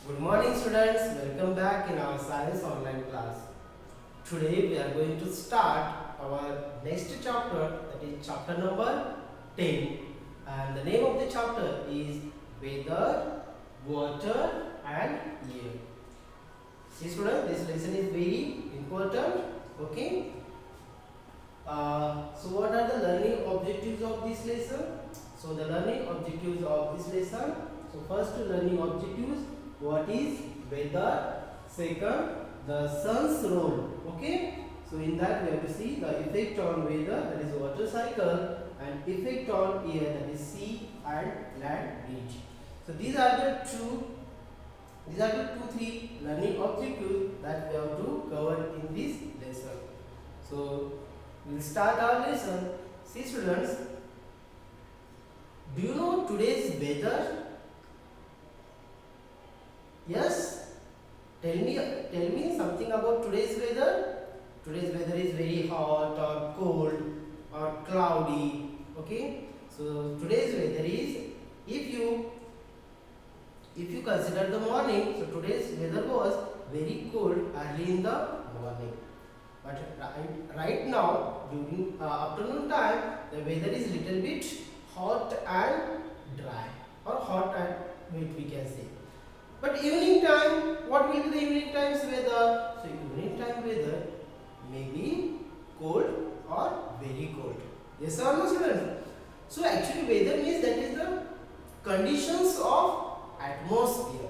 Good morning students, welcome back in our science online class. Today we are going to start our next chapter, that is chapter number 10, and the name of the chapter is weather, water and air. See students, this lesson is very important, okay? So what are the learning objectives of this lesson? So the learning objectives of this lesson, so first learning objectives, what is weather, second the sun's role, okay? So in that we have to see the effect on weather, that is water cycle, and effect on air, that is sea and land bridge. So these are the three learning objectives that we have to cover in this lesson. So we will start our lesson. See students, do you know today's weather? Yes? Tell me something about today's weather. Today's weather is very hot or cold or cloudy. Okay? So today's weather is, if you consider the morning, so today's weather was very cold early in the morning. But right now during afternoon time, the weather is little bit hot and dry, or hot and wet we can say. But evening time, what will be the evening time's weather? So evening time weather may be cold or very cold. Yes or no students? So actually weather means that is the conditions of atmosphere.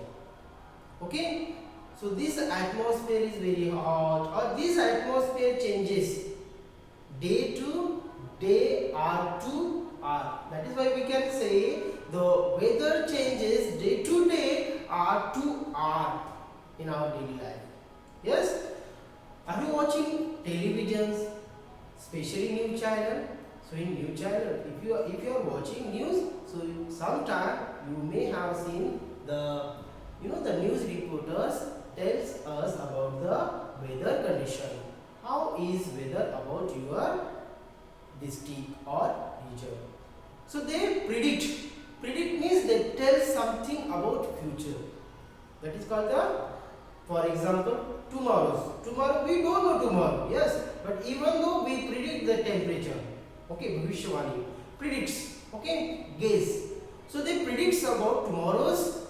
Okay? So this atmosphere is very hot, or this atmosphere changes day to day, hour to hour. That is why we can say the weather changes day to day, hour to hour in our daily life. Yes? Are you watching televisions, especially news channel? So in news channel, if you are watching news, so sometime you may have seen the news reporters tells us about the weather condition. How is weather about your district or region? So they predict. Predict means they tell something about future. That is called the, for example, tomorrow we don't know tomorrow, yes, but even though we predict the temperature, okay, Bhavishwani predicts, okay, guess. So they predicts about tomorrow's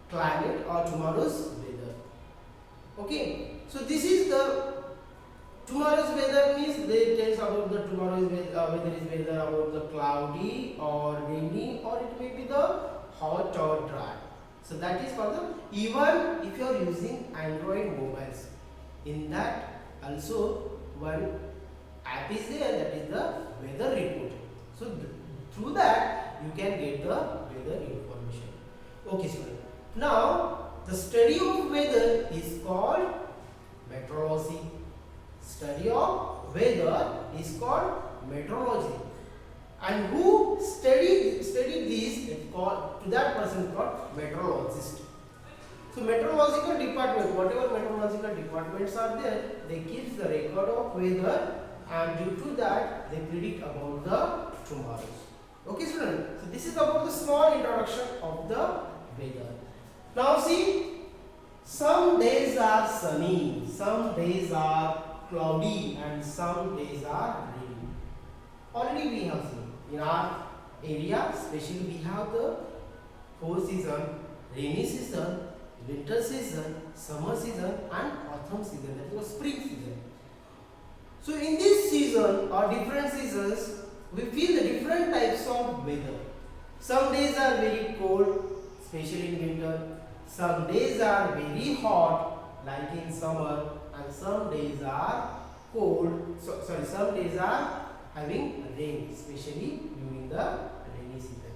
climate or tomorrow's weather. Okay, so this is the tomorrow's weather means they tells about the tomorrow's weather about the cloudy or rainy, or it may be the hot or dry. So that is for the, even if you are using Android mobiles, in that also one app is there, that is the weather report. So through that you can get the weather information. Okay students. Now the study of weather is called meteorology. Study of weather is called meteorology. And who studied this, it's called, to that person called meteorologist. So meteorological department, whatever meteorological departments are there, they keep the record of weather, and due to that they predict about the tomorrows. Okay students, so this is about the small introduction of the weather. Now see, some days are sunny, some days are cloudy, and some days are rainy. Already we have seen in our area, especially we have the four seasons: rainy season, winter season, summer season and autumn season, that is spring season. So in this season or different seasons, we feel the different types of weather. Some days are very cold, especially in winter. Some days are very hot, like in summer, and some days are cold. Some days are having rain, especially during the rainy season.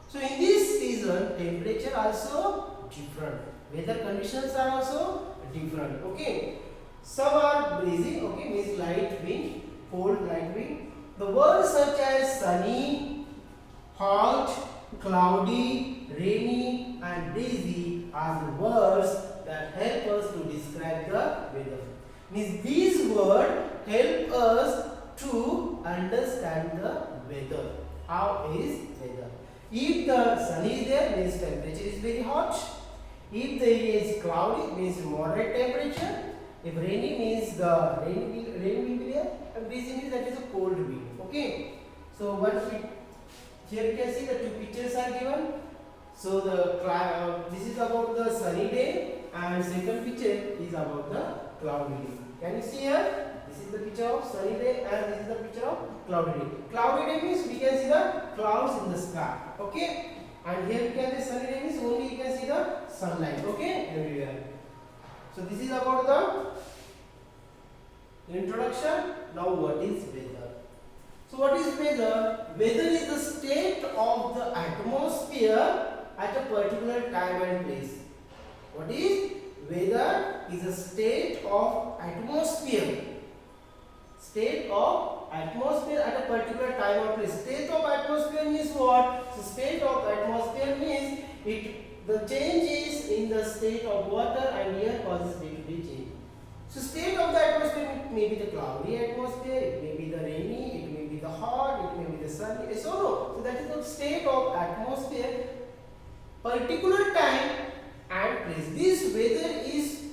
So in this season, temperature also different. Weather conditions are also different. Okay. Some are breezy, okay, means light wind, cold, light wind. The words such as sunny, hot, cloudy, rainy and breezy are the words that help us to describe the weather. Means these words help us to understand the weather. How is weather? If the sun is there, means temperature is very hot. If the area is cloudy, means moderate temperature. If rainy means the rain will be there, and breezy means that is a cold wind. Okay. So once we here you can see the two pictures are given. So this is about the sunny day, and second picture is about the cloudy day. Can you see here? This is the picture of sunny day, and this is the picture of cloudy day. Cloudy day means we can see the clouds in the sky. Okay. And here you can see sunny day means only you can see the sunlight. Okay, everywhere. So this is about the introduction. Now what is weather? So what is weather? Weather is the state of the atmosphere at a particular time and place. What is weather? Is a state of atmosphere. State of atmosphere at a particular time or place. State of atmosphere means what? So state of atmosphere means the changes in the state of water and air causes day-to-day change. So state of the atmosphere may be the cloudy atmosphere, it may be the rainy, it may be the hot, it may be the sunny. So no. So that is the state of atmosphere, particular time and place. This weather is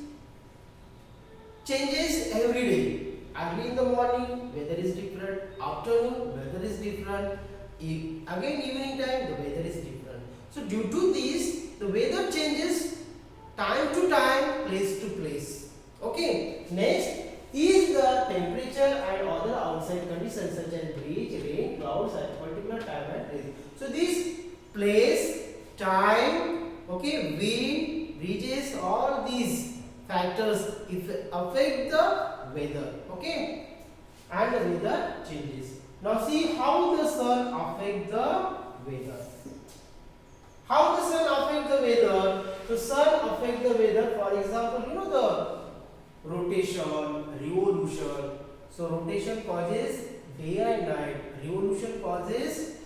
changes every day. Early in the morning, weather is different. Afternoon, weather is different. Again, evening time, the weather is different. So due to this, the weather changes time to time, place to place. Okay. Next is the temperature and other outside conditions such as breeze, rain, clouds at particular time and place. So this place, time, okay, wind, breezes, all these factors affect the weather. Okay, and the weather changes. Now see how the sun affect the weather. How the sun affect the weather? The sun affect the weather. For example, you know the rotation, revolution. So rotation causes day and night. Revolution causes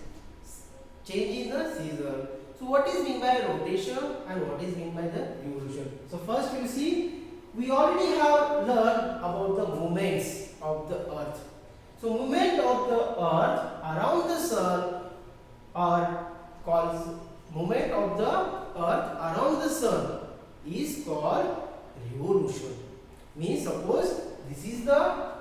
change in the season. So what is meant by rotation and what is meant by the revolution? So first we will see. We already have learned about the movements of the earth. So movement of the earth around the sun are called movement of the earth around the sun is called revolution. Means suppose this is the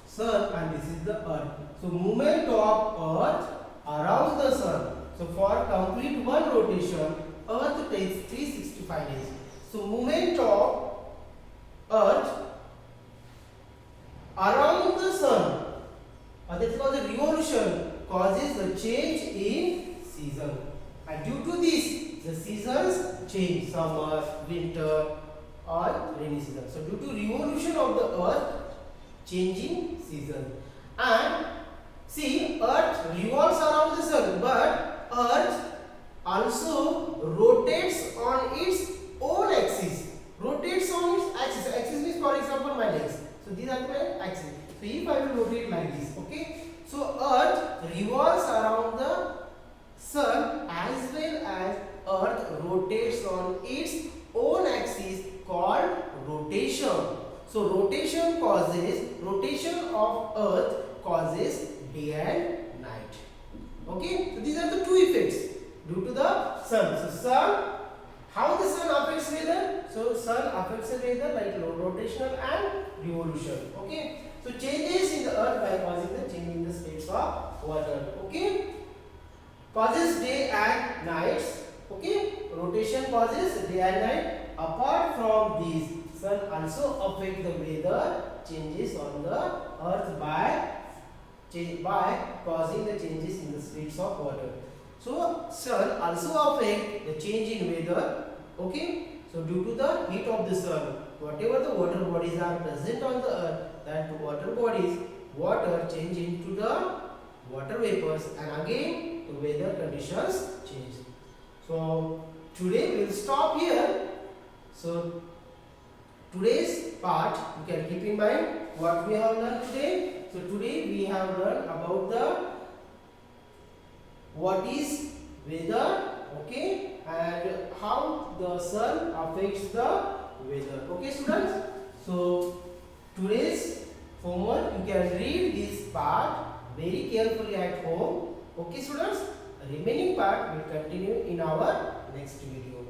sun and this is the earth. So movement of earth around the sun. So for complete one rotation, earth takes 365 days. So movement of earth around the sun, that is called the revolution, causes the change in season. And due to this, the seasons change: summer, winter, or rainy season. So due to revolution of the earth, changing season. And see, earth revolves around the sun, but earth also rotates on its own axis. Rotates on its axis. Axis means, for example, my legs. So these are my axis. So if I will rotate like this, okay. So earth revolves around the sun as well as earth rotates on its own axis called rotation. So rotation of earth causes day and night. Okay. So these are the two effects due to the sun. So sun. How the sun affects weather? So sun affects the weather like rotational and revolution. Okay. So changes in the earth by causing the change in the states of water. Okay. Causes day and nights. Okay. Rotation causes day and night. Apart from these, sun also affect the weather changes on the earth by causing the changes in the states of water. So sun also affect the change in weather. Okay. So due to the heat of the sun, whatever the water bodies are present on the earth, that water change into the water vapors, and again the weather conditions change. So today we will stop here. So today's part you can keep in mind what we have learned today. So today we have learned about what is weather, okay, and how the sun affects the weather. Okay, students. So today's homework, you can read this part very carefully at home. Okay, students. The remaining part will continue in our next video.